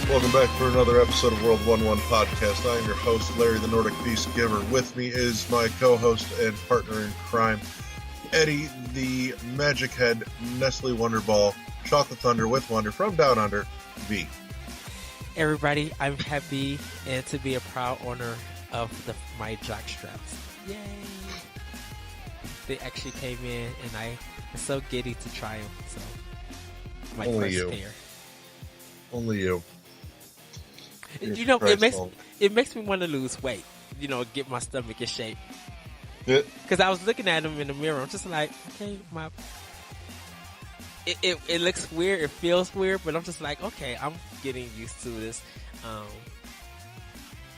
Welcome back for another episode of World 1-1 Podcast. I am your host, Larry the Nordic Beast Giver. With me is my co-host and partner in crime, Eddie the Magic Head Nestle Wonderball Chocolate Thunder with Wonder from Down Under, V. Everybody, I'm happy and to be a proud owner of my jock straps. Yay! They actually came in and I'm so giddy to try them. So, my Only first you. pair. Only you. You know, it makes me want to lose weight. You know, get my stomach in shape. Because I was looking at them in the mirror. I'm just like, okay, it looks weird. It feels weird, but I'm just like, okay, I'm getting used to this.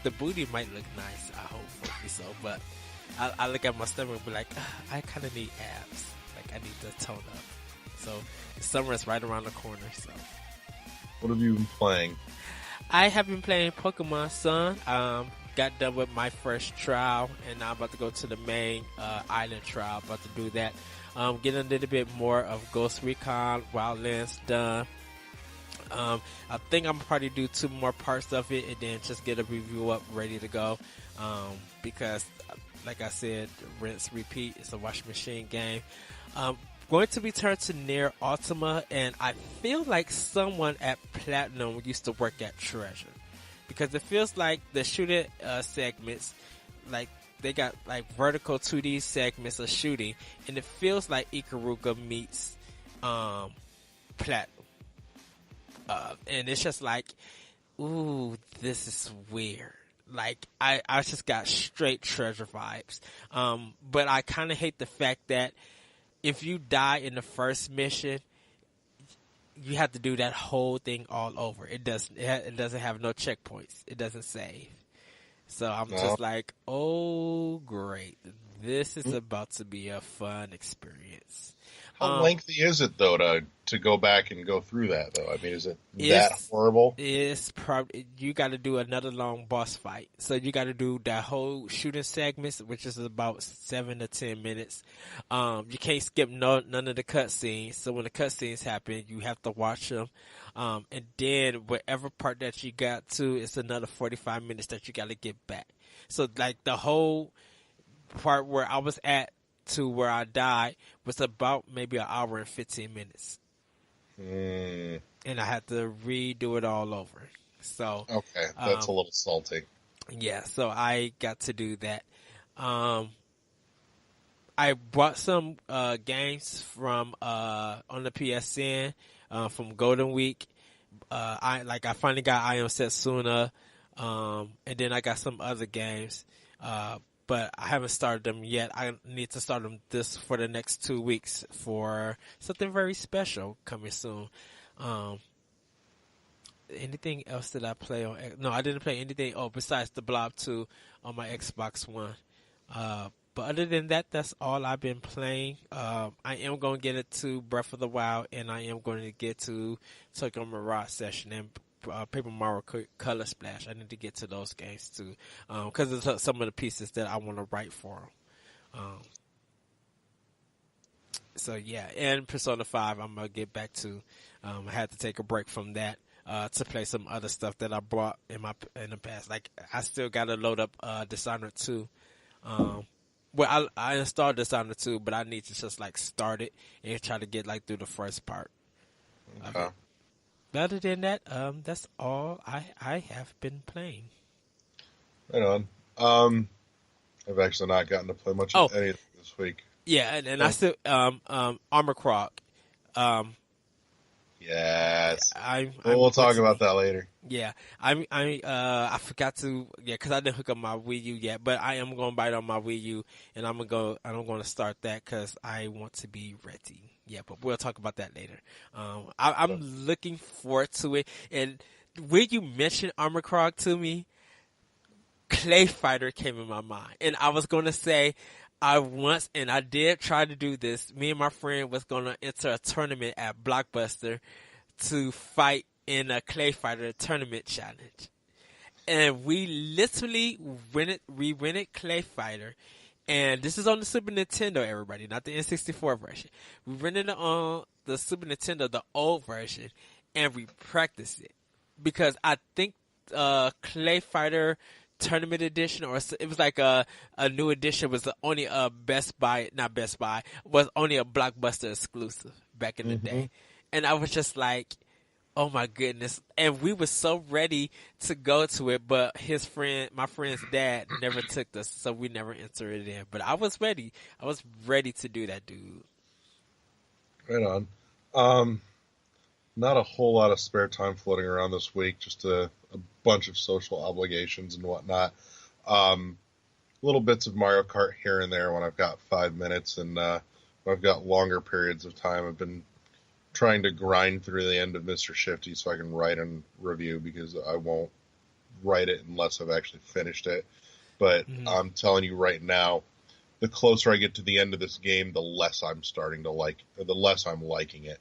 The booty might look nice. I hope so. But I look at my stomach and be like, I kind of need abs. Like, I need to tone up. So summer is right around the corner. So, what have you been playing? I have been playing Pokemon Sun. Got done with my first trial, and now I'm about to go to the main island trial. About to do that. Getting a little bit more of Ghost Recon Wildlands done. I think I'm gonna probably do 2 more parts of it, and then just get a review up ready to go. Because, like I said, rinse, repeat. It's a washing machine game. Going to return to Nier Ultima, and I feel like someone at Platinum used to work at Treasure, because it feels like the shooting segments, like they got like vertical 2D segments of shooting, and it feels like Ikaruga meets Platinum, and it's just like, ooh, this is weird. Like I just got straight Treasure vibes, but I kind of hate the fact that if you die in the first mission, you have to do that whole thing all over. It doesn't have no checkpoints. It doesn't save. So I'm just like, oh great, this is about to be a fun experience. How lengthy is it though to go back and go through that though? I mean, is it that horrible? It's probably, you got to do another long boss fight. So you got to do that whole shooting segments, which is about 7 to 10 minutes. You can't skip none of the cutscenes. So when the cutscenes happen, you have to watch them. And then whatever part that you got to, it's another 45 minutes that you got to get back. So like the whole part where I was at to where I died was about maybe an hour and 15 minutes. And I had to redo it all over. So okay, that's a little salty. Yeah, so I got to do that. I bought some games from on the PSN from Golden Week. I finally got I Am Setsuna, and then I got some other games. But I haven't started them yet. I need to start them for the next 2 weeks for something very special coming soon. Anything else that I play on? No, I didn't play anything. Oh, besides the Blob 2 on my Xbox One. But other than that, that's all I've been playing. I am going to get it to Breath of the Wild, and I am going to get to Tokyo Mirage Session and Paper Mario Color Splash. I need to get to those games too, because it's some of the pieces that I want to write for them. So yeah, and Persona 5 I'm gonna get back to. I had to take a break from that to play some other stuff that I bought in the past. Like I still got to load up Dishonored 2. Well, I installed Dishonored 2, but I need to just like start it and try to get like through the first part. Okay. Other than that, that's all I have been playing. Right on. I've actually not gotten to play much of anything this week. Yeah, and I still Armor Croc. Yes. We'll talk about that later. Yeah, I forgot to, because I didn't hook up my Wii U yet, but I am going to buy it on my Wii U, and I'm going to start that because I want to be ready. Yeah, but we'll talk about that later. I'm looking forward to it, and when you mentioned Armor Croc to me, Clay Fighter came in my mind, and I was going to say, and I did try to do this. Me and my friend was going to enter a tournament at Blockbuster to fight in a Clay Fighter tournament challenge. And we literally rented Clay Fighter. And this is on the Super Nintendo, everybody, not the N64 version. We rented it on the Super Nintendo, the old version, and we practiced it. because I think Clay Fighter Tournament Edition, or it was like a new edition, was only a not Best Buy, was only a Blockbuster exclusive back in the Mm-hmm. day, and I was just like, oh my goodness! And we were so ready to go to it, but my friend's dad, never took us, so we never entered it in. But I was ready. I was ready to do that, dude. Right on. Not a whole lot of spare time floating around this week, just a bunch of social obligations and whatnot. Little bits of Mario Kart here and there when I've got 5 minutes, and when I've got longer periods of time. I've been trying to grind through the end of Mr. Shifty so I can write and review, because I won't write it unless I've actually finished it. But I'm telling you right now, the closer I get to the end of this game, the less I'm starting to like, or the less I'm liking it.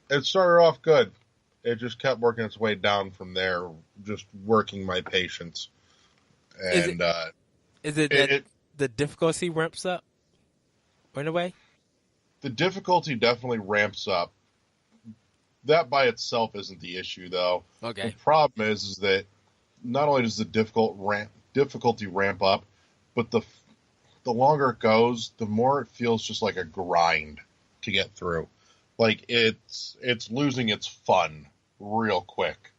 It started off good. It just kept working its way down from there, just working my patience. And is it that the difficulty ramps up in a way? The difficulty definitely ramps up. That by itself isn't the issue, though. Okay. The problem is that not only does the difficulty ramp up, but the longer it goes, the more it feels just like a grind to get through. Like it's losing its fun real quick.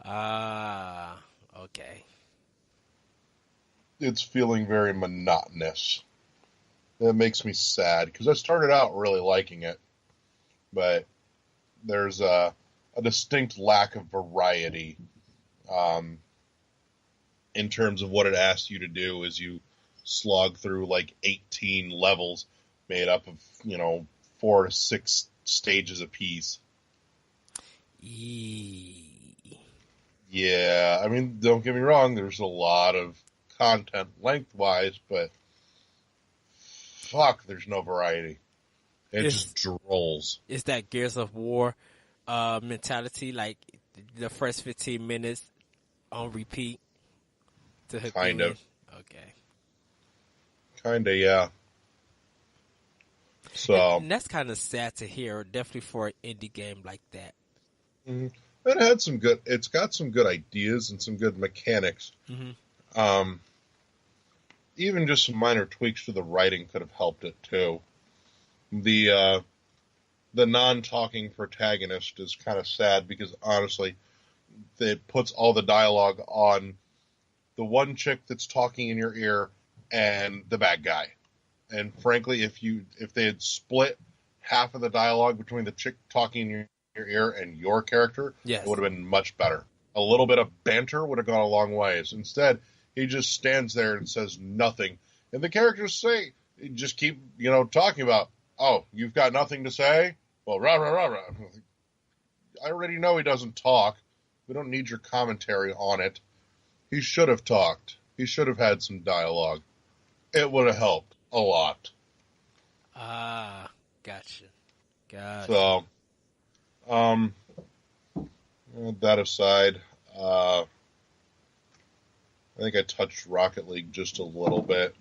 Okay. It's feeling very monotonous. That makes me sad, because I started out really liking it, but there's a distinct lack of variety in terms of what it asks you to do as you slog through like 18 levels made up of, 4 to 6 stages apiece. Yeah, I mean, don't get me wrong, there's a lot of content lengthwise, but fuck, there's no variety. It just drolls. Is that Gears of War mentality, like the first 15 minutes on repeat to hook Kind you of. in? Okay. Kinda, yeah. So and that's kind of sad to hear, definitely for an indie game like that. It's got some good ideas and some good mechanics. Even just some minor tweaks to the writing could have helped it too. The non-talking protagonist is kind of sad, because honestly, it puts all the dialogue on the one chick that's talking in your ear and the bad guy. And frankly, if they had split half of the dialogue between the chick talking in your ear and your character, yes, it would have been much better. A little bit of banter would have gone a long ways. Instead, he just stands there and says nothing. And the characters just keep, talking about, oh, you've got nothing to say? Well, rah, rah, rah, rah. I already know he doesn't talk. We don't need your commentary on it. He should have talked. He should have had some dialogue. It would have helped a lot. Gotcha. So, that aside, I think I touched Rocket League just a little bit.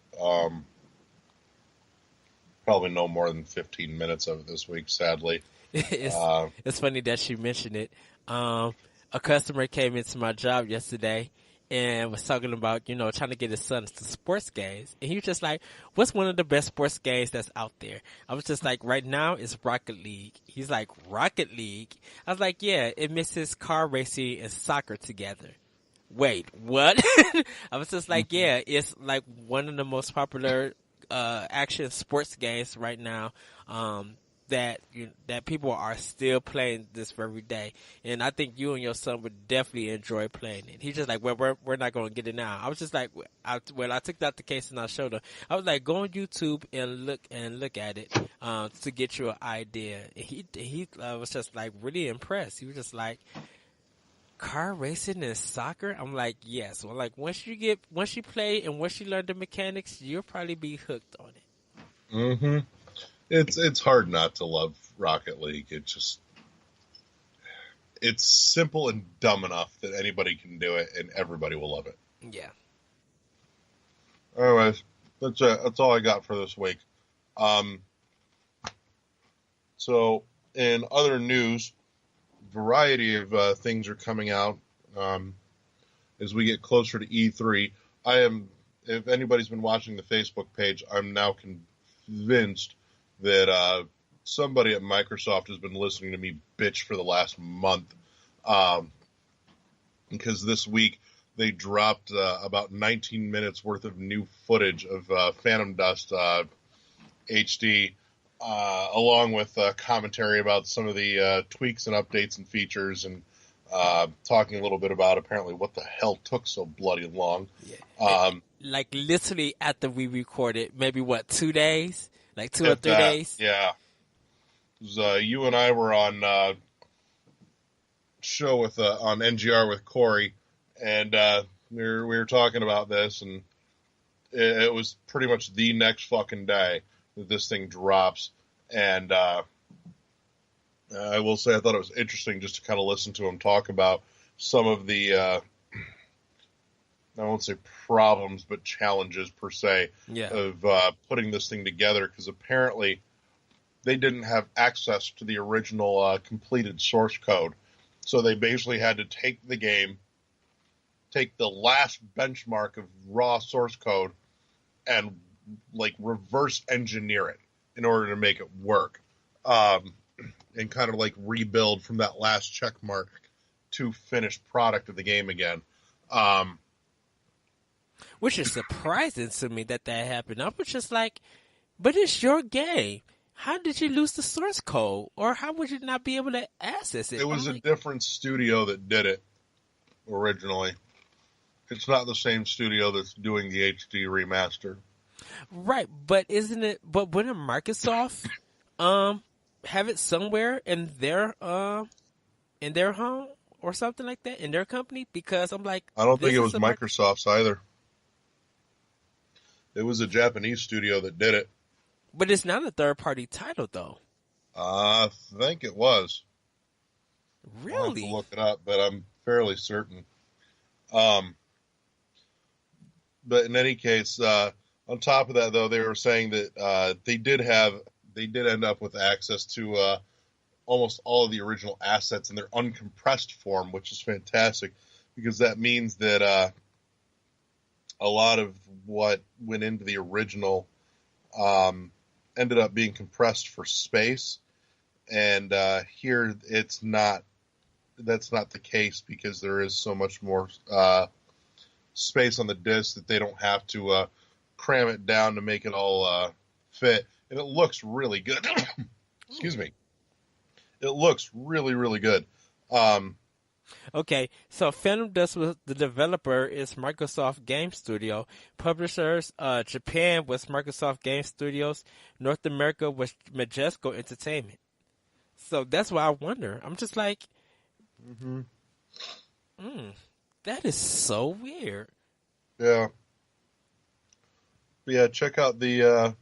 Probably no more than 15 minutes of it this week, sadly. It's funny that you mentioned it. A customer came into my job yesterday and was talking about, trying to get his son to sports games. And he was just like, what's one of the best sports games that's out there? I was just like, right now it's Rocket League. He's like, Rocket League? I was like, yeah, it mixes car racing and soccer together. Wait, what? I was just like, yeah, it's like one of the most popular action sports games right now. That people are still playing this very day, and I think you and your son would definitely enjoy playing it. He's just like, well, we're not going to get it now. I was just like, I took out the case and I showed her. I was like, go on YouTube and look at it to get you an idea. And he was just like really impressed. He was just like, car racing and soccer? I'm like, yes. Well, like once you play and once you learn the mechanics, you'll probably be hooked on it. Mm-hmm. It's hard not to love Rocket League. It's simple and dumb enough that anybody can do it and everybody will love it. Yeah. Anyways, that's it. That's all I got for this week. So in other news, variety of things are coming out as we get closer to E3. If anybody's been watching the Facebook page, I'm now convinced that somebody at Microsoft has been listening to me bitch for the last month. Because this week they dropped about 19 minutes worth of new footage of Phantom Dust HD, along with commentary about some of the tweaks and updates and features, and talking a little bit about apparently what the hell took so bloody long. Yeah. Like literally after we recorded, maybe 2 days? Like 2 or 3 that, days? Yeah. You and I were on show with on NGR with Corey, and we were talking about this, and it was pretty much the next fucking day that this thing drops. And I will say I thought it was interesting just to kind of listen to him talk about some of the I won't say problems, but challenges per se of putting this thing together, because apparently they didn't have access to the original completed source code. So they basically had to take the game, take the last benchmark of raw source code, and like reverse engineer it in order to make it work, and kind of like rebuild from that last check mark to finished product of the game again. Which is surprising to me that happened. I was just like, but it's your game. How did you lose the source code? Or how would you not be able to access it? It was a different studio that did it originally. It's not the same studio that's doing the HD remaster. Right, but isn't it? But wouldn't Microsoft have it somewhere in their home or something like that, in their company? Because I'm like, I don't think it was Microsoft's either. It was a Japanese studio that did it. But it's not a third-party title, though. I think it was. Really? I'll have to look it up, but I'm fairly certain. But in any case, on top of that, though, they were saying that they did end up with access to almost all of the original assets in their uncompressed form, which is fantastic, because that means that a lot of what went into the original ended up being compressed for space, and here it's not. That's not the case, because there is so much more space on the disc that they don't have to cram it down to make it all fit, and it looks really good. Excuse me. It looks really, really good. Okay, so Phantom Dust, was the developer is Microsoft Game Studio. Publishers, Japan was Microsoft Game Studios. North America was Majesco Entertainment. So that's why I wonder. I'm just like, that is so weird. Yeah. But yeah, check out the,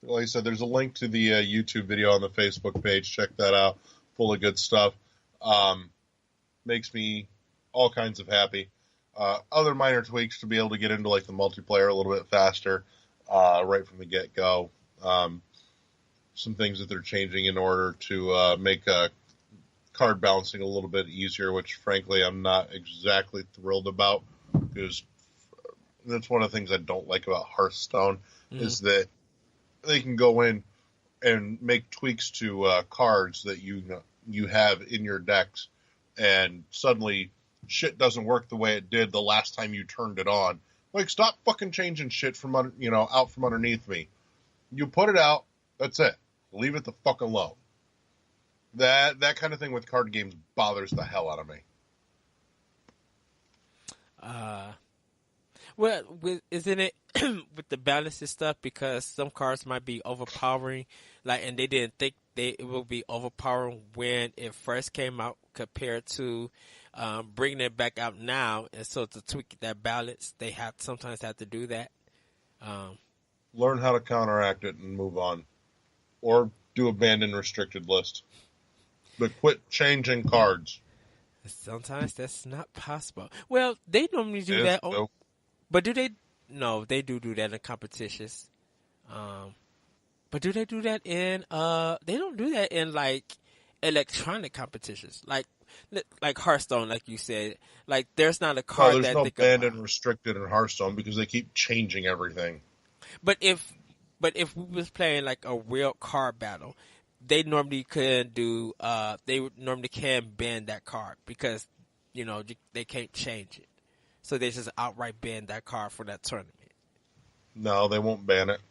like I said, there's a link to the YouTube video on the Facebook page. Check that out. Full of good stuff. Makes me all kinds of happy. Other minor tweaks to be able to get into like the multiplayer a little bit faster, right from the get-go. Some things that they're changing in order to make card balancing a little bit easier, which frankly I'm not exactly thrilled about, because that's one of the things I don't like about Hearthstone, is that they can go in and make tweaks to cards that you have in your decks, and suddenly shit doesn't work the way it did the last time you turned it on. Like, stop fucking changing shit from out from underneath me. You put it out, that's it. Leave it the fuck alone. That kind of thing with card games bothers the hell out of me. Well, isn't it with the balance and stuff, because some cards might be overpowering, like, and they didn't think it would be overpowering when it first came out compared to bringing it back out now, and so to tweak that balance, they sometimes have to do that. Learn how to counteract it and move on, or do a banned and restricted list. But quit changing cards. Sometimes that's not possible. Well, they normally do that. Nope. But do they? No, they do that in competitions. But do they do that in? They don't do that in like electronic competitions, like Hearthstone, like you said. Like, there's not a No, card there's that no they could banned buy. and restricted in Hearthstone because they keep changing everything. But if we was playing like a real card battle, they normally could do. They would normally can ban that card because they can't change it. So they just outright ban that card for that tournament. No, they won't ban it.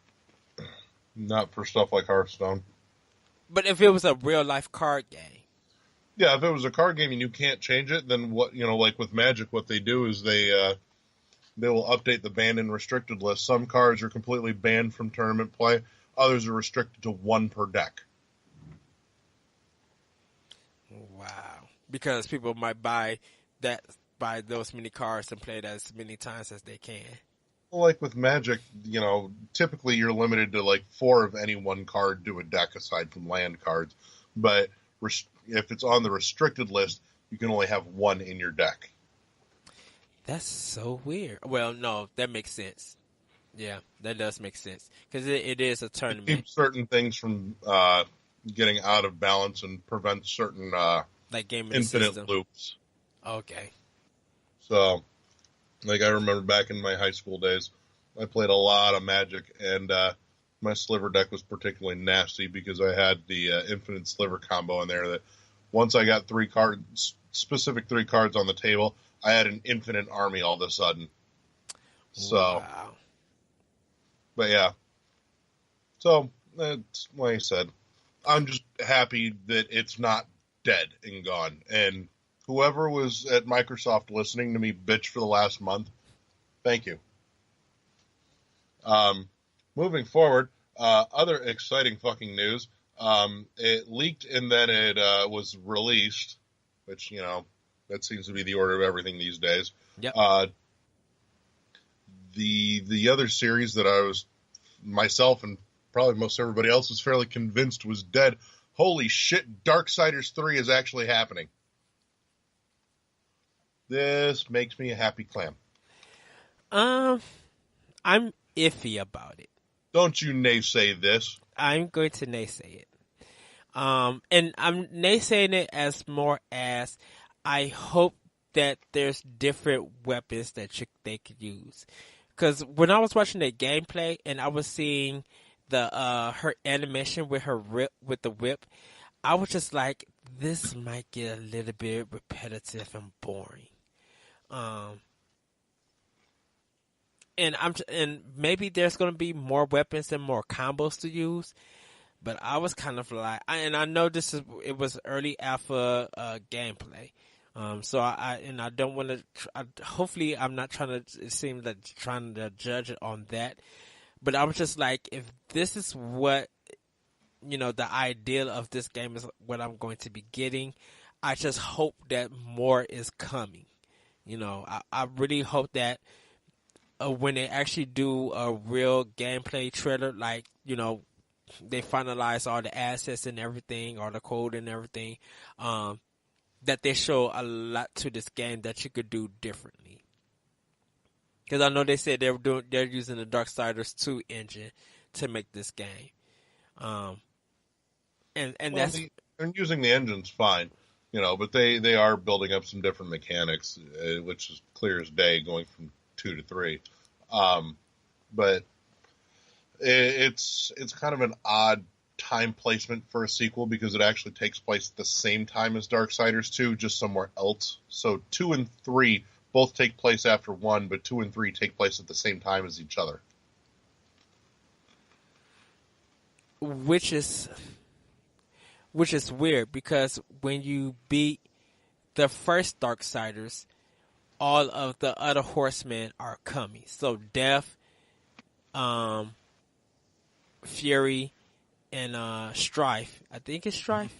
Not for stuff like Hearthstone. But if it was a real life card game, Yeah, if it was a card game and you can't change it, then what, like with Magic, what they do is they will update the banned and restricted list. Some cards are completely banned from tournament play. Others are restricted to one per deck. wow, because people might buy those many cards and play it as many times as they can. Like with Magic, typically you're limited to like 4 of any one card to a deck aside from land cards. But if it's on the restricted list, you can only have 1 in your deck. That's so weird. Well, no, that makes sense. Yeah, that does make sense because it is a It tournament, keeps certain things from getting out of balance and prevents certain like game of the infinite system. loops. Okay. So, like I remember back in my high school days, I played a lot of Magic, and my sliver deck was particularly nasty because I had the infinite sliver combo in there that once I got 3 cards, specific 3 cards on the table, I had an infinite army all of a sudden. So, Wow. but yeah. So, it's like I said, I'm just happy that it's not dead and gone. And whoever was at Microsoft listening to me bitch for the last month, thank you. Moving forward, other exciting fucking news. It leaked and then it was released, which, that seems to be the order of everything these days. Yep. The other series that I was, myself and probably most everybody else was fairly convinced was dead. Holy shit, Darksiders 3 is actually happening. This makes me a happy clam. I'm iffy about it. Don't you naysay this. I'm going to naysay it. And I'm naysaying it as more as I hope that there's different weapons that they could use. Because when I was watching the gameplay and I was seeing her animation with with the whip, I was just like, this might get a little bit repetitive and boring. And maybe there's going to be more weapons and more combos to use. But I was kind of like, and I know it was early alpha gameplay. So I don't want to. Hopefully, I'm not trying to. It seems like trying to judge it on that. But I was just like, if this is what the ideal of this game is, what I'm going to be getting, I just hope that more is coming. I really hope that when they actually do a real gameplay trailer, like they finalize all the assets and everything, or the code and everything, that they show a lot to this game that you could do differently. Because I know they said they're using the Darksiders 2 engine to make this game, and that's they're using the engine's fine, but they are building up some different mechanics, which is clear as day going from 2 to 3. But it's kind of an odd time placement for a sequel because it actually takes place at the same time as Darksiders 2, just somewhere else. So 2 and 3 both take place after 1, but 2 and 3 take place at the same time as each other. Which is weird because when you beat the first Darksiders, all of the other horsemen are coming. So Death, Fury, and Strife. I think it's Strife.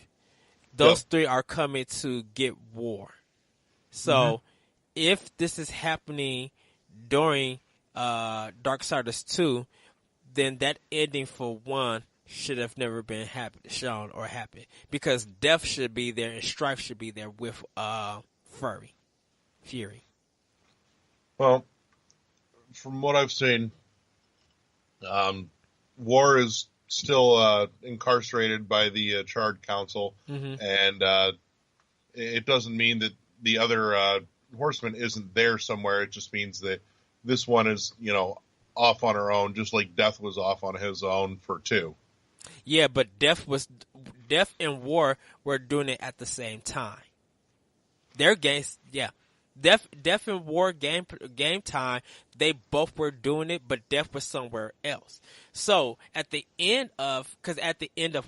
Those 3 are coming to get war. So if this is happening during Darksiders 2, then that ending for 1 should have never been shown or happened, because Death should be there and Strife should be there with Fury. Well, from what I've seen, war is still incarcerated by the Charred Council, Mm-hmm. and it doesn't mean that the other horseman isn't there somewhere. It just means that this one is, off on her own, just like Death was off on his own for 2. Yeah, but Death and War were doing it at the same time. Their games, yeah. Death and War game time, they both were doing it, but Death was somewhere else. So at the end of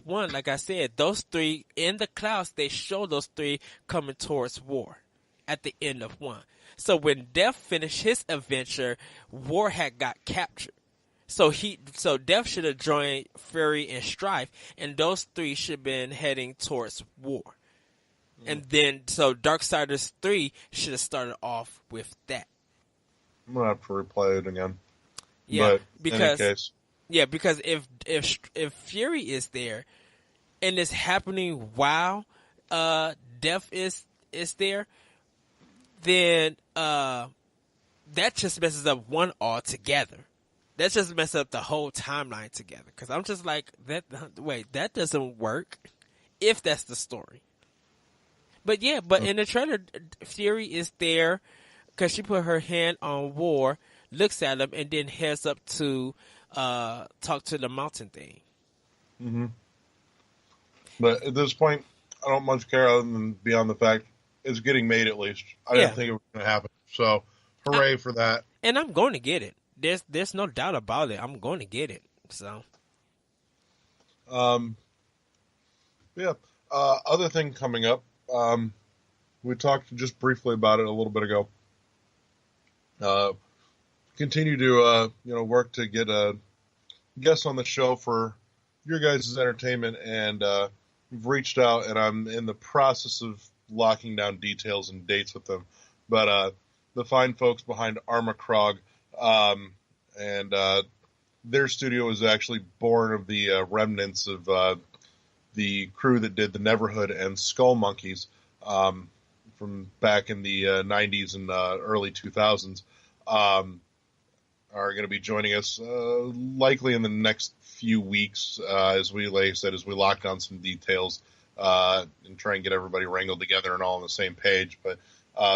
1, like I said, those 3 in the clouds, they show those 3 coming towards War at the end of 1. So when Death finished his adventure, War had got captured. So Death should have joined Fury and Strife, and those 3 should have been heading towards War. And then, so Darksiders 3 should have started off with that. I'm gonna have to replay it again. Yeah, but because in any case. Yeah, because if Fury is there and it's happening while Death is there, then that just messes up 1 altogether. That just messes up the whole timeline together. Because I'm just like, that doesn't work if that's the story. But yeah, in the trailer, Fury is there because she put her hand on War, looks at him, and then heads up to talk to the mountain thing. Mm-hmm. But at this point, I don't much care other than beyond the fact it's getting made at least. I didn't think it was going to happen. So, hooray for that. And I'm going to get it. There's no doubt about it. I'm going to get it. So. Yeah. Other thing coming up. We talked just briefly about it a little bit ago. Continue to work to get a guest on the show for your guys' entertainment, and we've reached out, and I'm in the process of locking down details and dates with them. But the fine folks behind Armakrog, and their studio was actually born of the remnants of the crew that did the Neverhood and Skull Monkeys from back in the 90s and early 2000s, are going to be joining us likely in the next few weeks as we lock down some details and try and get everybody wrangled together and all on the same page. But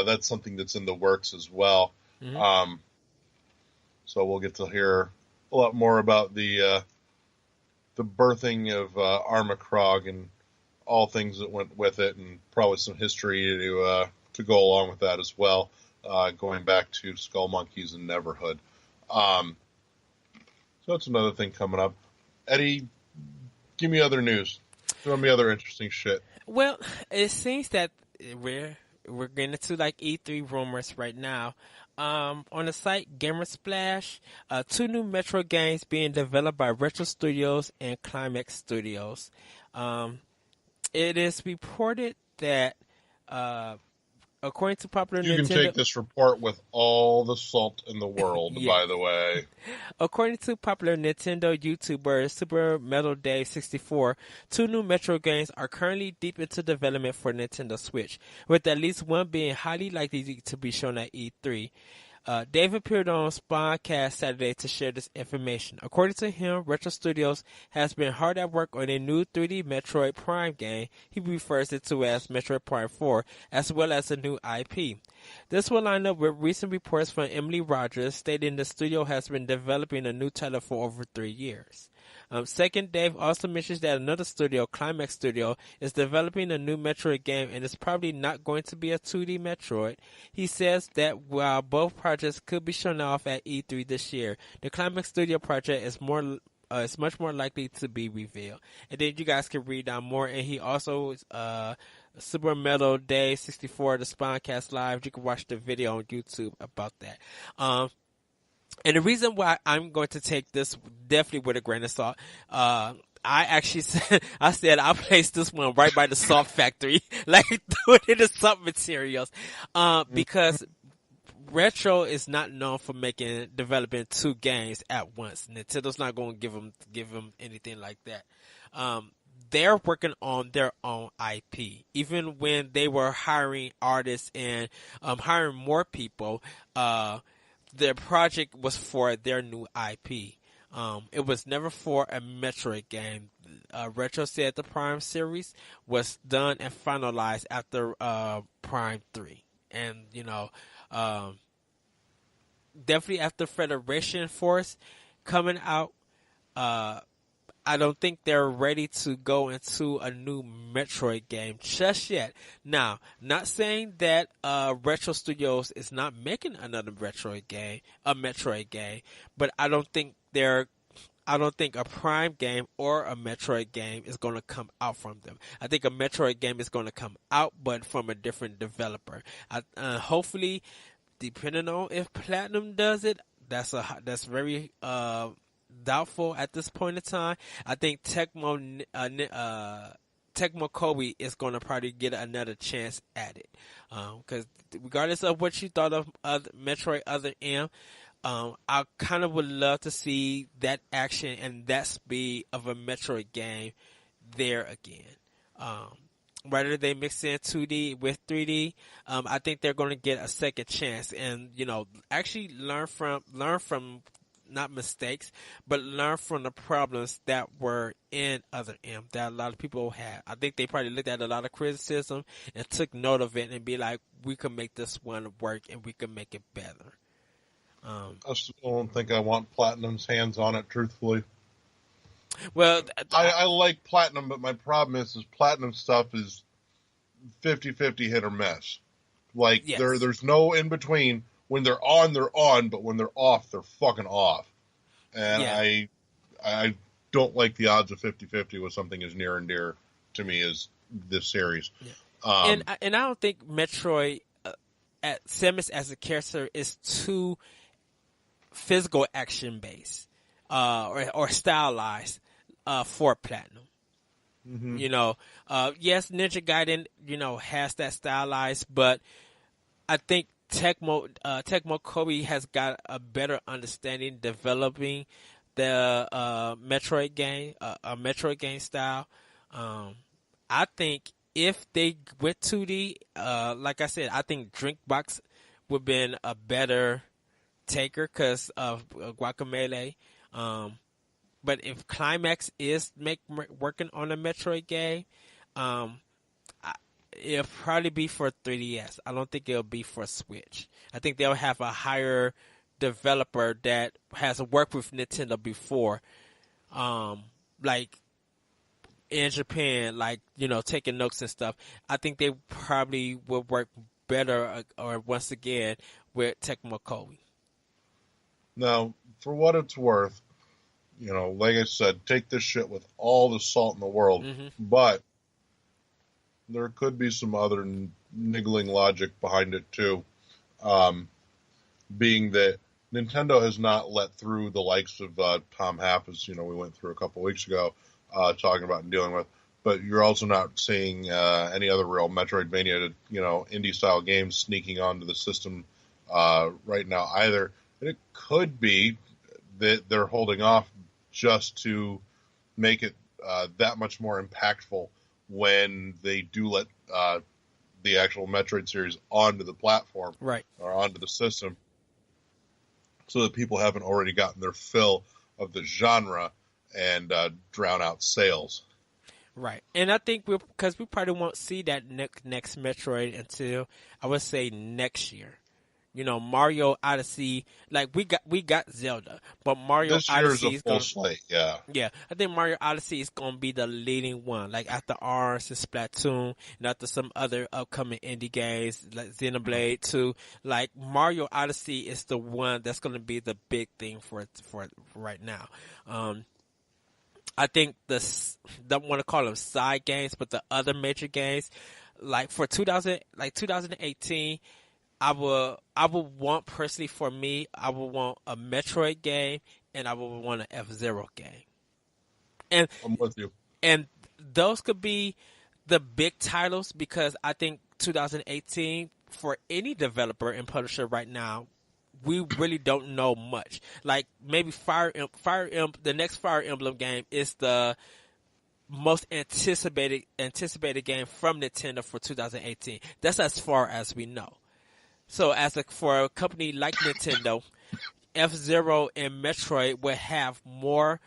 that's something that's in the works as well. Mm-hmm. So we'll get to hear a lot more about the birthing of Armakrog and all things that went with it, and probably some history to go along with that as well, going back to Skull Monkeys and Neverhood. So that's another thing coming up. Eddie, give me other news. Throw me other interesting shit. Well, it seems that we're getting into like E3 rumors right now. On the site Gamer Splash, 2 new Metro games being developed by Retro Studios and Climax Studios. It is reported that, according to popular Nintendo... You can take this report with all the salt in the world, by the way. According to popular Nintendo YouTuber Super Metal Dave 64, 2 new Metro games are currently deep into development for Nintendo Switch, with at least one being highly likely to be shown at E3. Dave appeared on Spawncast Saturday to share this information. According to him, Retro Studios has been hard at work on a new 3D Metroid Prime game. He refers it to as Metroid Prime 4, as well as a new IP. This will line up with recent reports from Emily Rogers stating the studio has been developing a new title for over 3 years. Second, Dave also mentions that another studio, Climax Studio, is developing a new Metroid game, and it's probably not going to be a 2D Metroid. He says that while both projects could be shown off at E3 this year, the Climax Studio project is much more likely to be revealed. And then you guys can read down more. And he also, Super Metal Day 64, the Spawncast Live, you can watch the video on YouTube about that. And the reason why I'm going to take this definitely with a grain of salt, I actually said, I'll place this one right by the salt factory, like throw it in the salt materials, because Retro is not known for developing 2 games at once. Nintendo's not going to give them anything like that. They're working on their own IP. Even when they were hiring artists and hiring more people, their project was for their new IP. It was never for a Metroid game. Retro said the Prime series was done and finalized after Prime 3. And, definitely after Federation Force coming out, I don't think they're ready to go into a new Metroid game just yet. Now, not saying that Retro Studios is not making another Metroid game, but I don't think a Prime game or a Metroid game is going to come out from them. I think a Metroid game is going to come out, but from a different developer. Hopefully, depending on if Platinum does it, that's very doubtful at this point in time. I think Tecmo Kobe is going to probably get another chance at it, because regardless of what you thought of Metroid Other M, I kind of would love to see that action and that speed of a Metroid game there again. Whether they mix in 2D with 3D, I think they're going to get a second chance, and actually learn from not mistakes, but learn from the problems that were in Other M that a lot of people had. I think they probably looked at a lot of criticism and took note of it and be like, we can make this one work and we can make it better. I still don't think I want Platinum's hands on it, truthfully. Well, I like Platinum, but my problem is Platinum stuff is 50-50 hit or miss. Like, yes. There's no in between. When they're on, but when they're off, they're fucking off. And yeah. I don't like the odds of 50-50 with something as near and dear to me as this series. Yeah. And I don't think Metroid, Samus as a character, is too physical action based or stylized for Platinum. Mm-hmm. Yes, Ninja Gaiden, has that stylized, but I think Tecmo Kobe has got a better understanding developing the Metroid game, a Metroid game style. I think if they went 2D, like I said, I think Drinkbox would have been a better taker because of Guacamelee. But if Climax is working on a Metroid game, it'll probably be for 3DS. I don't think it'll be for Switch. I think they'll have a higher developer that has worked with Nintendo before, like in Japan, like taking notes and stuff. I think they probably will work better, or once again, with Tecmo Kobe. Now, for what it's worth, like I said, take this shit with all the salt in the world, but there could be some other niggling logic behind it too, being that Nintendo has not let through the likes of Tom Happ, as we went through a couple weeks ago, talking about and dealing with. But you're also not seeing any other real Metroidvania, indie style games sneaking onto the system right now either. And it could be that they're holding off just to make it that much more impactful when they do let the actual Metroid series onto the platform, right, or onto the system, so that people haven't already gotten their fill of the genre and drown out sales. Right, and I think because we probably won't see that next Metroid until, I would say, next year. Mario Odyssey, like we got Zelda, but Mario this Odyssey is a full slate. Yeah, I think Mario Odyssey is gonna be the leading one, like after Arms and Splatoon, and after some other upcoming indie games like Xenoblade 2. Like Mario Odyssey is the one that's gonna be the big thing for right now. I think don't want to call them side games, but the other major games, like for 2018. I would want, personally for me, I would want a Metroid game and I would want an F-Zero game. And I'm with you. And those could be the big titles, because I think 2018 for any developer and publisher right now, we really don't know much. Like maybe the next Fire Emblem game is the most anticipated game from Nintendo for 2018. That's as far as we know. So for a company like Nintendo, F-Zero and Metroid would have more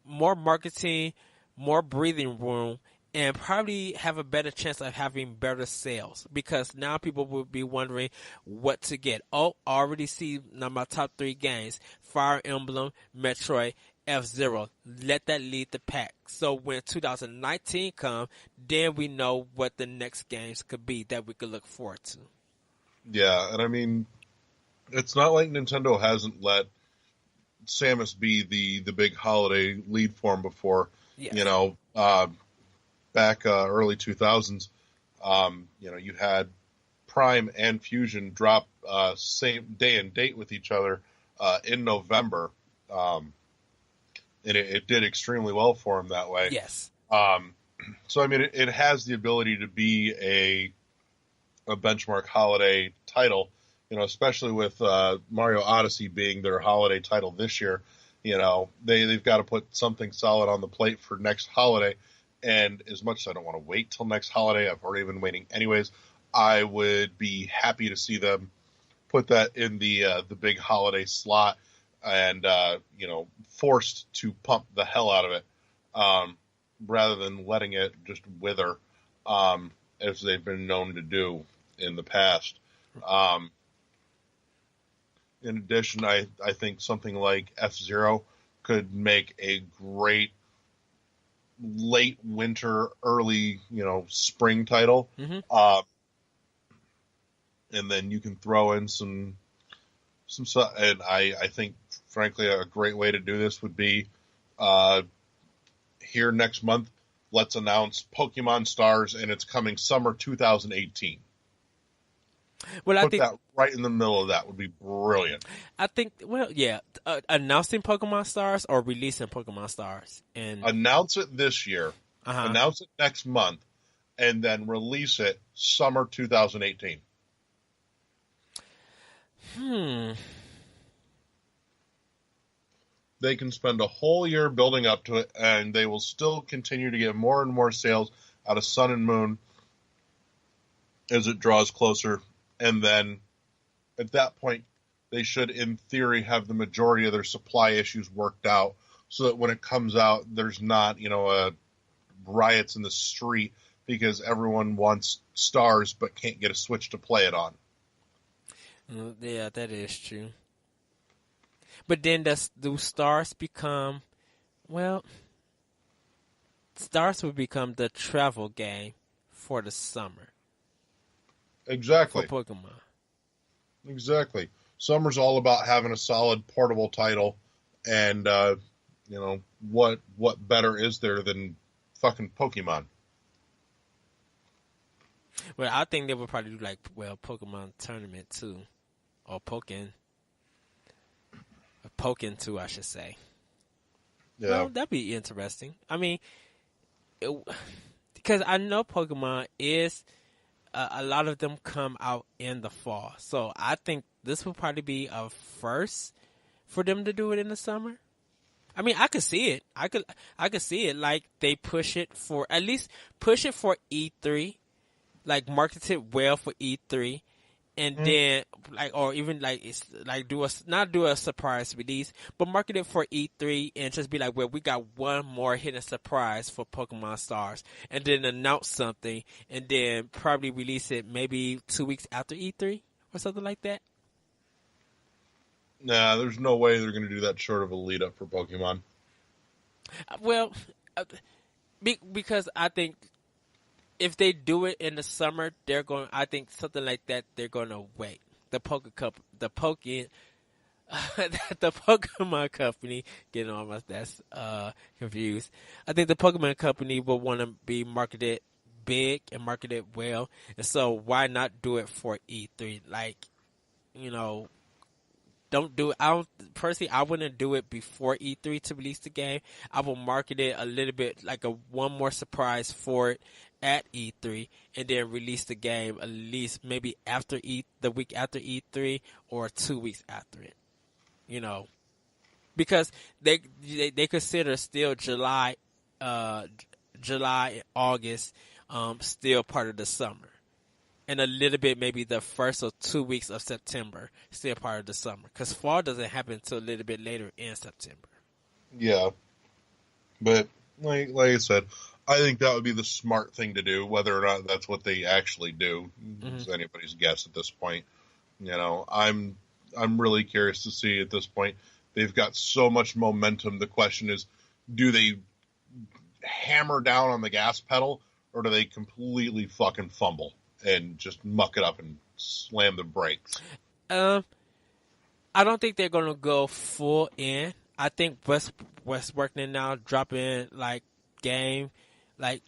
marketing, more breathing room, and probably have a better chance of having better sales, because now people will be wondering what to get. Oh, I already see now my top 3 games: Fire Emblem, Metroid, F-Zero. Let that lead the pack. So when 2019 comes, then we know what the next games could be that we could look forward to. Yeah, and I mean, it's not like Nintendo hasn't let Samus be the big holiday lead for him before. Yes. You know, back early 2000s, you had Prime and Fusion drop same day and date with each other in November, and it did extremely well for him that way. Yes. So I mean, it has the ability to be a benchmark holiday title. Especially with Mario Odyssey being their holiday title this year. They've got to put something solid on the plate for next holiday. And as much as I don't want to wait till next holiday, I've already been waiting anyways. I would be happy to see them put that in the big holiday slot and forced to pump the hell out of it, rather than letting it just wither, as they've been known to do in the past. In addition, I think something like F-Zero could make a great late winter, early, spring title. Mm-hmm. And then you can throw in some stuff. And I think, frankly, a great way to do this would be here next month, let's announce Pokemon Stars, and it's coming summer 2018. Well, Put that right in the middle of that would be brilliant. I think, announcing Pokemon Stars or releasing Pokemon Stars, and announce it this year, announce it next month, and then release it summer 2018. They can spend a whole year building up to it, and they will still continue to get more and more sales out of Sun and Moon as it draws closer. And then at that point, they should, in theory, have the majority of their supply issues worked out so that when it comes out, there's not, riots in the street because everyone wants Stars but can't get a Switch to play it on. Yeah, that is true. But then do Stars become, Stars will become the travel game for the summer. Exactly. For Pokemon. Exactly. Summer's all about having a solid portable title, and what better is there than fucking Pokemon? Well, I think they would probably do Pokemon tournament too, or Pokken 2, I should say. Yeah, well, that'd be interesting. I mean, because I know Pokemon is. A lot of them come out in the fall. So I think this will probably be a first for them to do it in the summer. I mean, I could see it. I could see it like they push it for E3, like market it well for E3, and then or even it's not do a surprise release, but market it for E3 and just be like, well, we got one more hidden surprise for Pokemon Stars, and then announce something, and then probably release it maybe 2 weeks after E3 or something like that. Nah, there's no way they're going to do that short of a lead up for Pokemon. Well, because I think if they do it in the summer, I think something like that, they're going to wait. The Pokemon company, getting all my that's confused. I think the Pokemon company will want to be marketed big and marketed well, and so why not do it for E3? Don't do it. I wouldn't do it before E3 to release the game. I will market it a little bit like one more surprise for it at E3, and then release the game at least maybe the week after E3 or 2 weeks after it. Because they consider still July and August still part of the summer. and a little bit maybe the first or 2 weeks of September, still part of the summer. Because fall doesn't happen until a little bit later in September. Yeah, but like I said, I think that would be the smart thing to do. Whether or not that's what they actually do is anybody's guess at this point. I'm really curious to see at this point. They've got so much momentum. The question is, do they hammer down on the gas pedal, or do they completely fucking fumble and just muck it up and slam the brakes? I don't think they're gonna go full in. I think West working now, dropping like game, like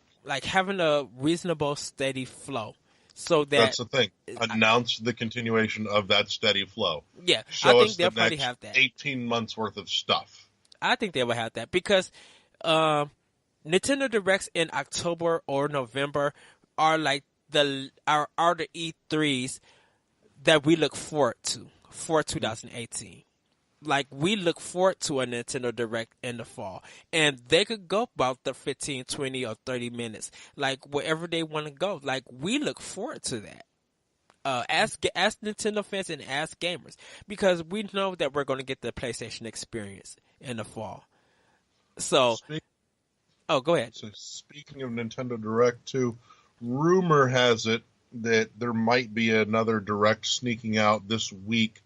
having a reasonable steady flow. So that's the thing. Announce the continuation of that steady flow. Yeah, Show I think us they'll the probably next have that. 18 months worth of stuff. I think they will have that because Nintendo Directs in October or November are like the E3s that we look forward to for 2018. Like, we look forward to a Nintendo Direct in the fall. And they could go about the 15, 20, or 30 minutes. Like, wherever they want to go. Like, we look forward to that. As Nintendo fans and as gamers. Because we know that we're going to get the PlayStation experience in the fall. So, go ahead. So, speaking of Nintendo Direct, too, rumor has it that there might be another Direct sneaking out this week.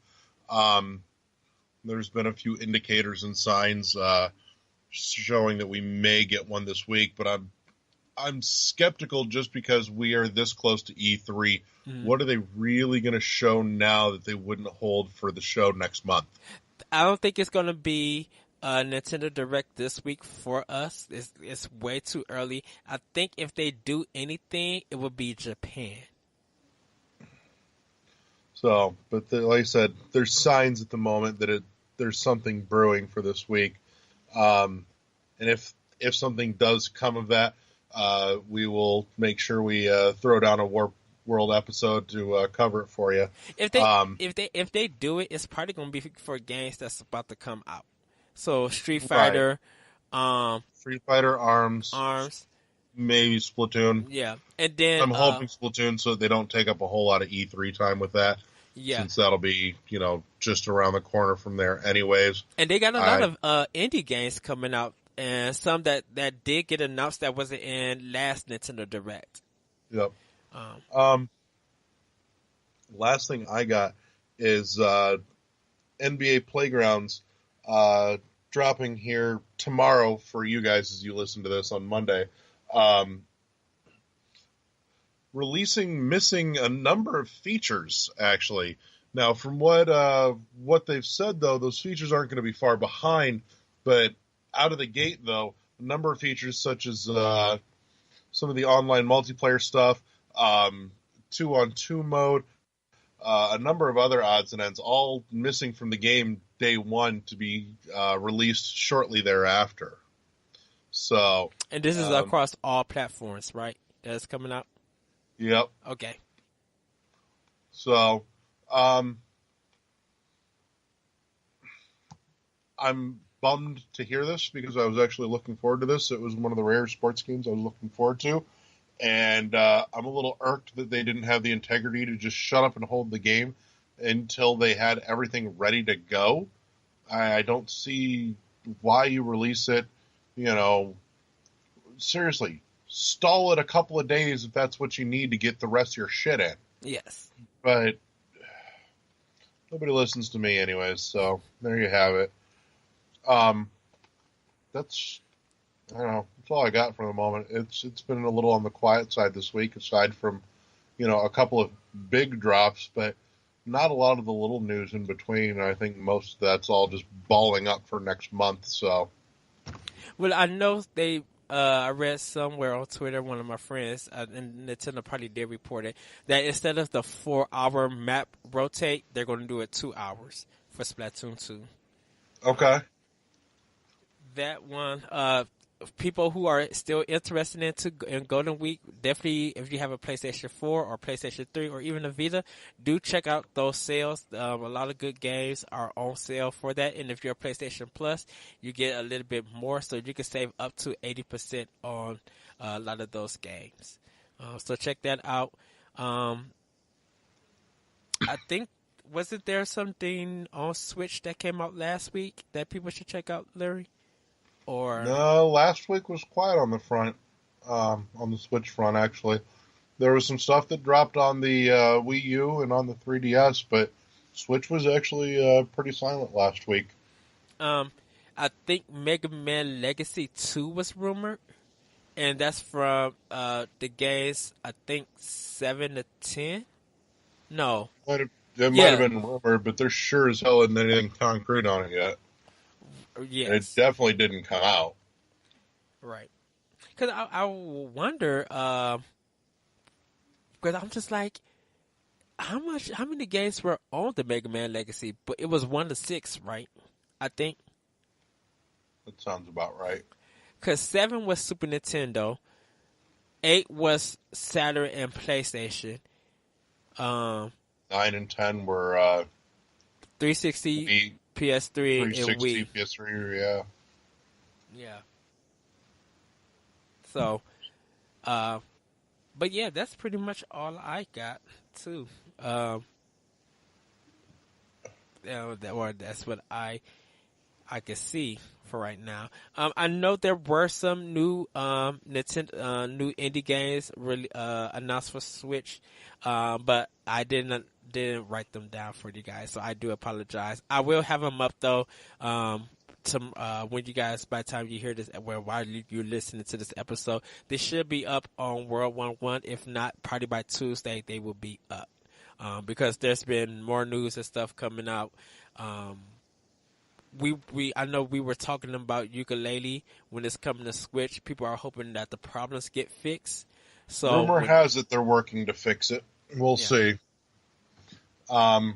There's been a few indicators and signs showing that we may get one this week, but I'm skeptical just because we are this close to E3. What are they really going to show now that they wouldn't hold for the show next month? I don't think it's going to be Nintendo Direct this week for us. It's way too early. I think if they do anything, it would be Japan. So, but like I said, there's signs at the moment that there's something brewing for this week. And if something does come of that, we will make sure we throw down a Warp World episode to cover it for you. If they do it, it's probably going to be for games that's about to come out. So Street Fighter, ARMS, maybe Splatoon. Yeah, and then I'm hoping Splatoon so that they don't take up a whole lot of E3 time with that. Yeah, since that'll be just around the corner from there, anyways. And they got a lot of indie games coming out, and some that did get announced that wasn't in last Nintendo Direct. Yep. Last thing I got is NBA Playgrounds dropping here tomorrow for you guys as you listen to this on Monday. Missing a number of features, actually. Now, from what they've said, though, those features aren't going to be far behind. But out of the gate, though, a number of features such as some of the online multiplayer stuff, 2-on-2 mode, a number of other odds and ends, all missing from the game day one to be released shortly thereafter. So, and this is across all platforms, right? That's coming out. Yep. Okay. So, I'm bummed to hear this because I was actually looking forward to this. It was one of the rare sports games I was looking forward to. And I'm a little irked that they didn't have the integrity to just shut up and hold the game until they had everything ready to go. I don't see why you release it, seriously. Stall it a couple of days if that's what you need to get the rest of your shit in. Yes. But nobody listens to me anyways, so there you have it. That's all I got for the moment. It's been a little on the quiet side this week, aside from, a couple of big drops, but not a lot of the little news in between. I think most of that's all just balling up for next month, so. Well, I know I read somewhere on Twitter, one of my friends, and Nintendo probably did report it, that instead of the 4-hour map rotate, they're going to do it 2 hours for Splatoon 2. Okay. That one, people who are still interested in Golden Week, definitely if you have a PlayStation 4 or PlayStation 3 or even a Vita, do check out those sales. A lot of good games are on sale for that. And if you're a PlayStation Plus, you get a little bit more, so you can save up to 80% on a lot of those games. So check that out. I think, wasn't there something on Switch that came out last week that people should check out, Larry? Or No, last week was quiet on the front, on the Switch front, actually. There was some stuff that dropped on the Wii U and on the 3DS, but Switch was actually pretty silent last week. I think Mega Man Legacy 2 was rumored, and that's from the games, I think 7 to 10. No, It might have yeah, been rumored, but there sure as hell isn't anything concrete on it yet. And it yes, definitely didn't come out. right. Because I wonder, because I'm just like, how many games were on the Mega Man Legacy? But it was 1 to 6, right? I think. That sounds about right. Because 7 was Super Nintendo, 8 was Saturn and PlayStation, 9 and 10 were 360, Wii, PS3, and 360, Wii. PS3, yeah. Yeah. So, but yeah, that's pretty much all I got too. That's what I can see for right now. I know there were some new Nintendo new indie games really announced for Switch, but I didn't write them down for you guys, so I do apologize. I will have them up though. When you guys, by the time you hear this, while you're listening to this episode, they should be up on World 1-1. If not, probably by Tuesday they will be up. Because there's been more news and stuff coming out. I know we were talking about ukulele when it's coming to Switch. People are hoping that the problems get fixed. So Rumor has it they're working to fix it. We'll see. But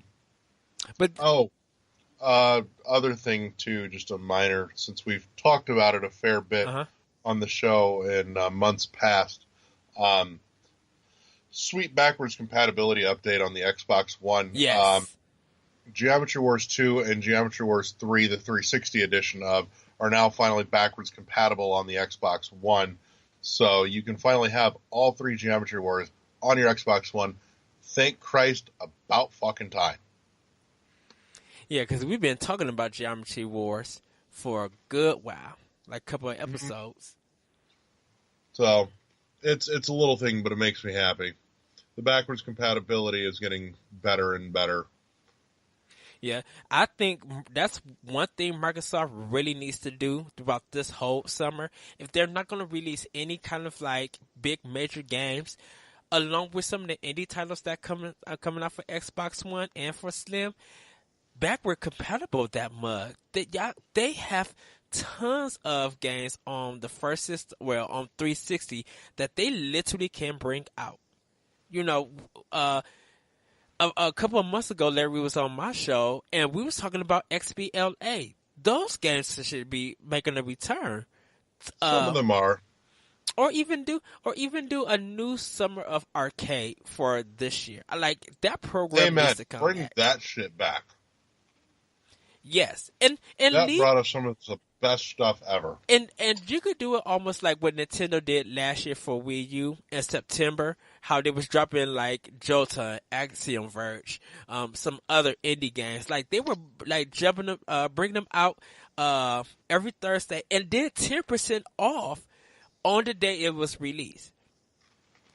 other thing too, just a minor, since we've talked about it a fair bit on the show in months past. Sweet backwards compatibility update on the Xbox One. yes, Geometry Wars 2 and Geometry Wars 3, the 360 edition of, are now finally backwards compatible on the Xbox One. So you can finally have all 3 Geometry Wars on your Xbox One. Thank Christ, about fucking time. yeah, because we've been talking about Geometry Wars for a good while, like a couple of episodes. So it's a little thing, but it makes me happy. The backwards compatibility is getting better and better. Yeah, I think that's one thing Microsoft really needs to do throughout this whole summer. If they're not going to release any kind of like big major games, along with some of the indie titles that are coming out for Xbox One and for Slim, backward compatible that mug. They have tons of games on the first system, well, on 360 that they literally can bring out. You know, a couple of months ago, Larry was on my show, and we was talking about XBLA. Those games should be making a return. Some of them are. Or even do a new Summer of Arcade for this year. I like that program. Amen. Needs to come Bring back. that shit back. Yes, and that brought us some of the best stuff ever. And you could do it almost like what Nintendo did last year for Wii U in September. How they was dropping like Jota, Axiom Verge, some other indie games. Like they were like jumping them, bringing them out every Thursday, and then 10% off on the day it was released.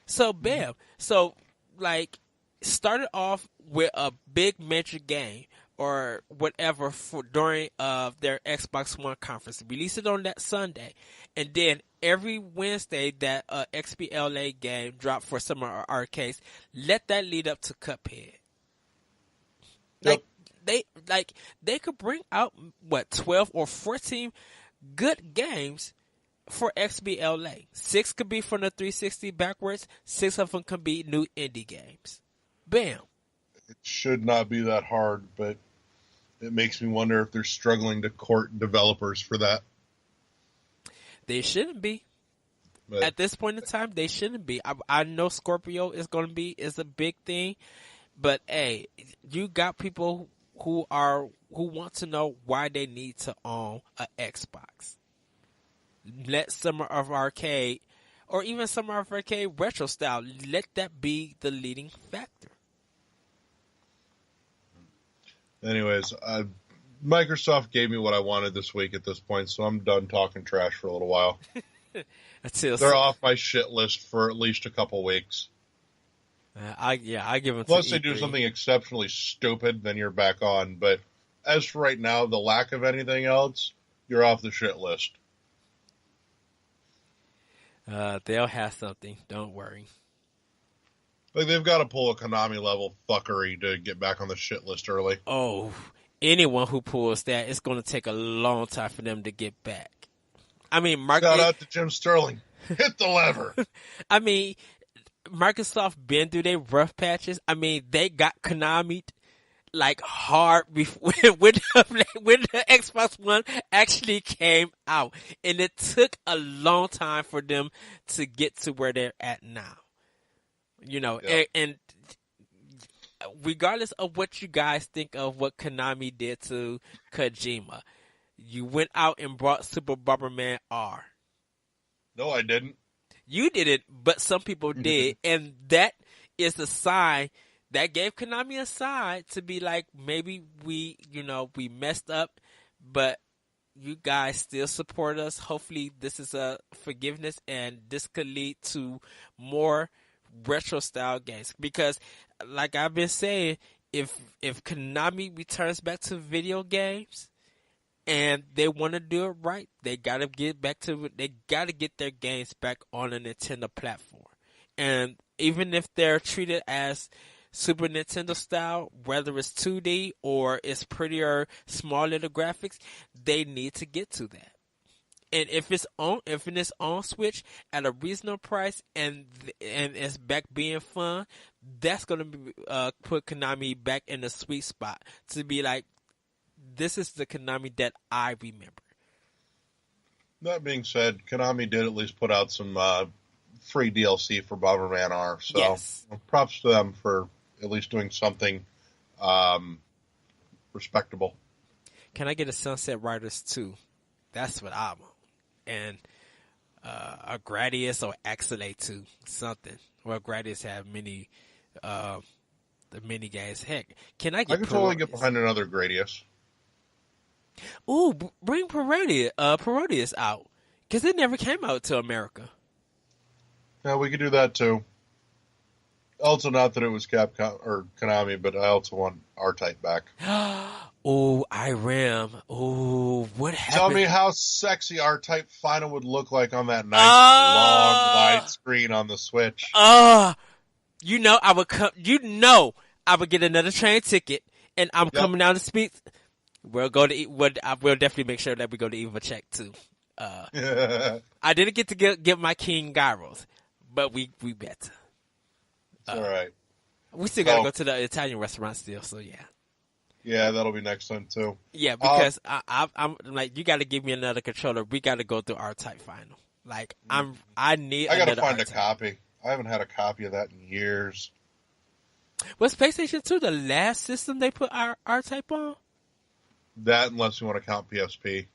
So bam, so like started off with a big major game or whatever for during their Xbox One conference. Release it on that Sunday, and then every Wednesday that XBLA game dropped for Summer Arcades. Let that lead up to Cuphead. Yep. They could bring out 12 or 14 good games for XBLA. 6 could be from the 360 backwards. 6 of them could be new indie games. Bam. It should not be that hard, but it makes me wonder if they're struggling to court developers for that. They shouldn't be. But at this point in time, they shouldn't be. I know Scorpio is a big thing, but hey, you got people who want to know why they need to own an Xbox. Let Summer of Arcade, or even Summer of Arcade retro style, let that be the leading factor. Anyways, Microsoft gave me what I wanted this week at this point, so I'm done talking trash for a little while. They're off my shit list for at least a couple weeks. I give them. Unless they do something exceptionally stupid, then you're back on. But as for right now, the lack of anything else, you're off the shit list. They'll have something. Don't worry. Like, they've got to pull a Konami level fuckery to get back on the shit list early. Oh, anyone who pulls that, it's going to take a long time for them to get back. I mean, shout out to Jim Sterling. Hit the lever. I mean, Microsoft been through their rough patches. I mean, they got Konami like hard before, when the Xbox One actually came out, and it took a long time for them to get to where they're at now. You know, yeah. and regardless of what you guys think of what Konami did to Kojima, you went out and brought Super Bomberman R. No, I didn't. You didn't, but some people did, and that is a sign that gave Konami a sign to be like, maybe we messed up, but you guys still support us. Hopefully this is a forgiveness, and this could lead to more retro style games, because like I've been saying, if Konami returns back to video games and they want to do it right, they gotta get their games back on a Nintendo platform. And even if they're treated as Super Nintendo style, whether it's 2D or it's prettier, small little graphics, they need to get to that. And if it's on Switch at a reasonable price and it's back being fun, that's gonna put Konami back in the sweet spot to be like, this is the Konami that I remember. That being said, Konami did at least put out some free DLC for Bomberman R, so yes. Props to them for at least doing something respectable. Can I get a Sunset Riders 2? That's what I want. And a Gradius or Axelate 2, something. Well, Gradius have many the mini games. Heck, can I get? I could totally get behind another Gradius. Ooh, bring Parodius out, because it never came out to America. Yeah, we could do that too. Also, not that it was Capcom or Konami, but I also want R-Type back. Oh, IRAM. Oh, what happened? Tell me how sexy R-Type Final would look like on that nice long wide screen on the Switch. I would come. I would get another train ticket, and I'm coming down to speak. We'll go to. We'll definitely make sure that we go to Eva Check too. I didn't get to get my King Gyros, but we better. All right. We still gotta go to the Italian restaurant still, so yeah. Yeah, that'll be next time too. Yeah, because I'm like, you gotta give me another controller. We gotta go through R-Type Final. Like, I gotta find a copy. I haven't had a copy of that in years. Was PlayStation 2 the last system they put R-Type on? That, unless you want to count PSP.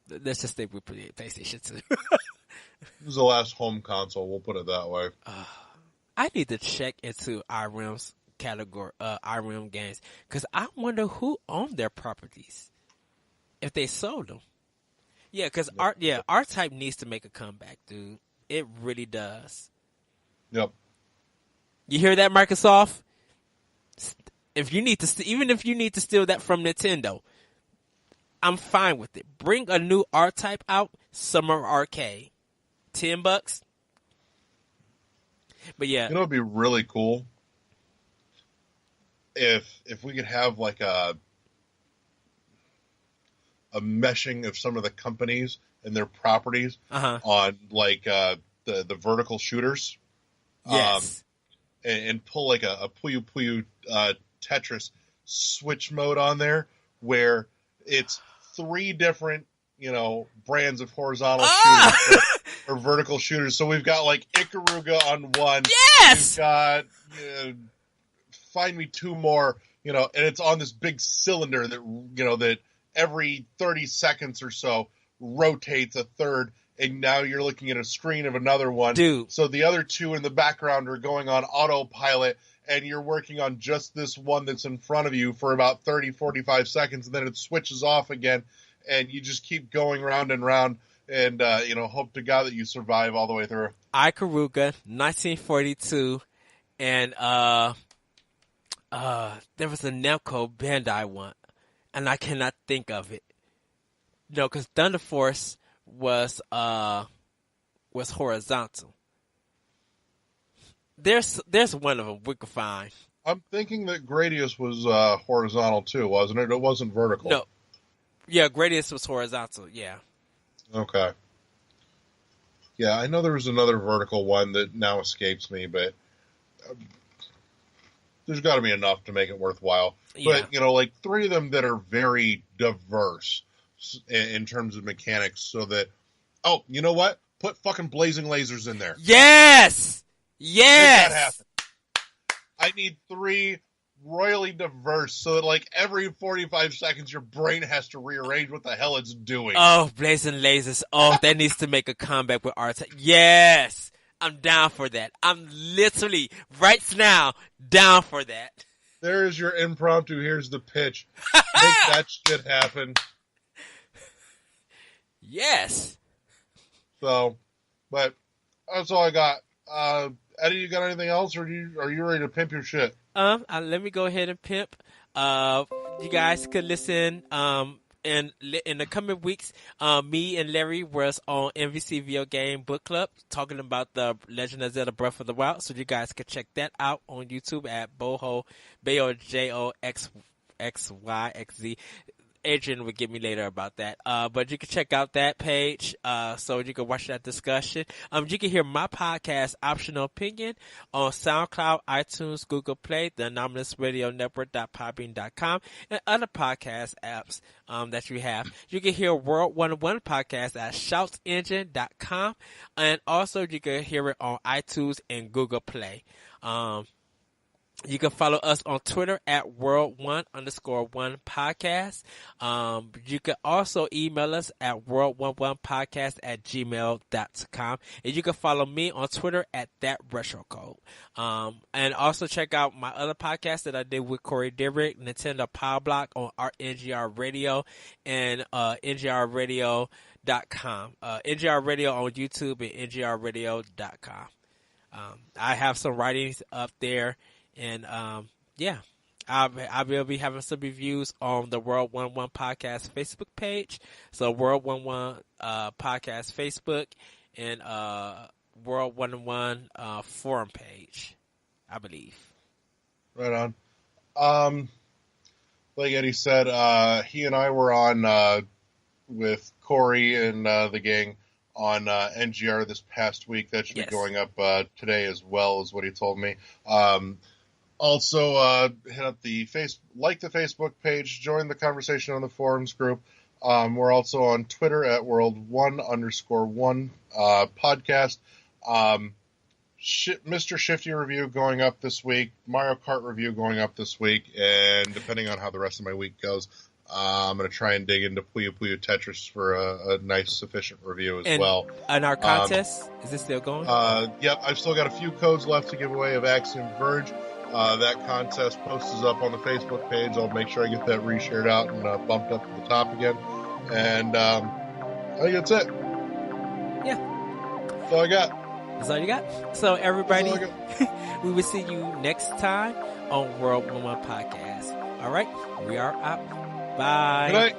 Let's just stay with PlayStation 2. It was the last home console, we'll put it that way. I need to check into IRAM's category, IRAM games, because I wonder who owned their properties, if they sold them. Yeah, because R-Type needs to make a comeback, dude. It really does. Yep. You hear that, Microsoft? If you need to, even if you need to steal that from Nintendo, I'm fine with it. Bring a new R-Type out, Summer Arcade. $10. But yeah. You know, it'd be really cool if we could have like a meshing of some of the companies and their properties on like the vertical shooters. Yes. And pull like a Puyo Puyo Tetris switch mode on there where it's 3 different, brands of horizontal shooters or vertical shooters. So we've got like Ikaruga on one. Yes! We've got, find me 2 more, and it's on this big cylinder that, that every 30 seconds or so rotates a third. And now you're looking at a screen of another one. Dude. So the other 2 in the background are going on autopilot. and you're working on just this one that's in front of you for about 30, 45 seconds, and then it switches off again, and you just keep going round and round, and, hope to God that you survive all the way through. Ikaruga, 1942, and there was a Namco Bandai one, and I cannot think of it. No, because Thunder Force was horizontal. There's one of them we could find. I'm thinking that Gradius was horizontal too, wasn't it? It wasn't vertical. No. Yeah, Gradius was horizontal, yeah. Okay. Yeah, I know there was another vertical one that now escapes me, but there's got to be enough to make it worthwhile. Yeah. But, like 3 of them that are very diverse in terms of mechanics, so that, oh, you know what? Put fucking blazing lasers in there. Yes! Make that happen. I need 3 royally diverse, so that like every 45 seconds your brain has to rearrange what the hell it's doing. Oh, blazing lasers. Oh, that needs to make a comeback with art. Yes! I'm down for that. I'm literally, right now, down for that. There's your impromptu, here's the pitch. Make that shit happen. Yes. So, but that's all I got. Eddie, you got anything else, or are you ready to pimp your shit? Let me go ahead and pimp. You guys could listen. In the coming weeks, me and Larry was on MVC Video Game Book Club talking about the Legend of Zelda Breath of the Wild. So you guys can check that out on YouTube at Bojo BOJOXXYXZ. Adrian will get me later about that. But you can check out that page, so you can watch that discussion. You can hear my podcast, Optional Opinion, on SoundCloud, iTunes, Google Play, the Anomalous Radio Network.podbean.com, and other podcast apps, that you have. You can hear World 101 podcast at ShoutsEngine.com, and also you can hear it on iTunes and Google Play. You can follow us on Twitter at World1_1 podcast. You can also email us at World11podcast@gmail.com. And you can follow me on Twitter at ThatRetroCode. And also check out my other podcast that I did with Corey Derrick, Nintendo Power Block on NGR Radio and NGRradio.com. NGR Radio on YouTube and NGRradio.com. I have some writings up there. And, I will be having some reviews on the World 101 Podcast Facebook page. So World 101 Podcast Facebook and World 101 forum page, I believe. Right on. Like Eddie said, he and I were on with Corey and the gang on NGR this past week. That should be going up today as well, is what he told me. Also, hit up the Facebook page, join the conversation on the forums group. We're also on Twitter at World1_1 podcast. Mr. Shifty review going up this week, Mario Kart review going up this week, and depending on how the rest of my week goes, I'm going to try and dig into Puyo Puyo Tetris for a nice, sufficient review as well. And our contest, is this still going? Yep, I've still got a few codes left to give away of Axiom Verge. That contest post is up on the Facebook page. I'll make sure I get that reshared out and bumped up to the top again. And I think that's it. Yeah. That's all I got. That's all you got? So everybody, we will see you next time on World 101 Podcast. All right, we are out. Bye. Good night.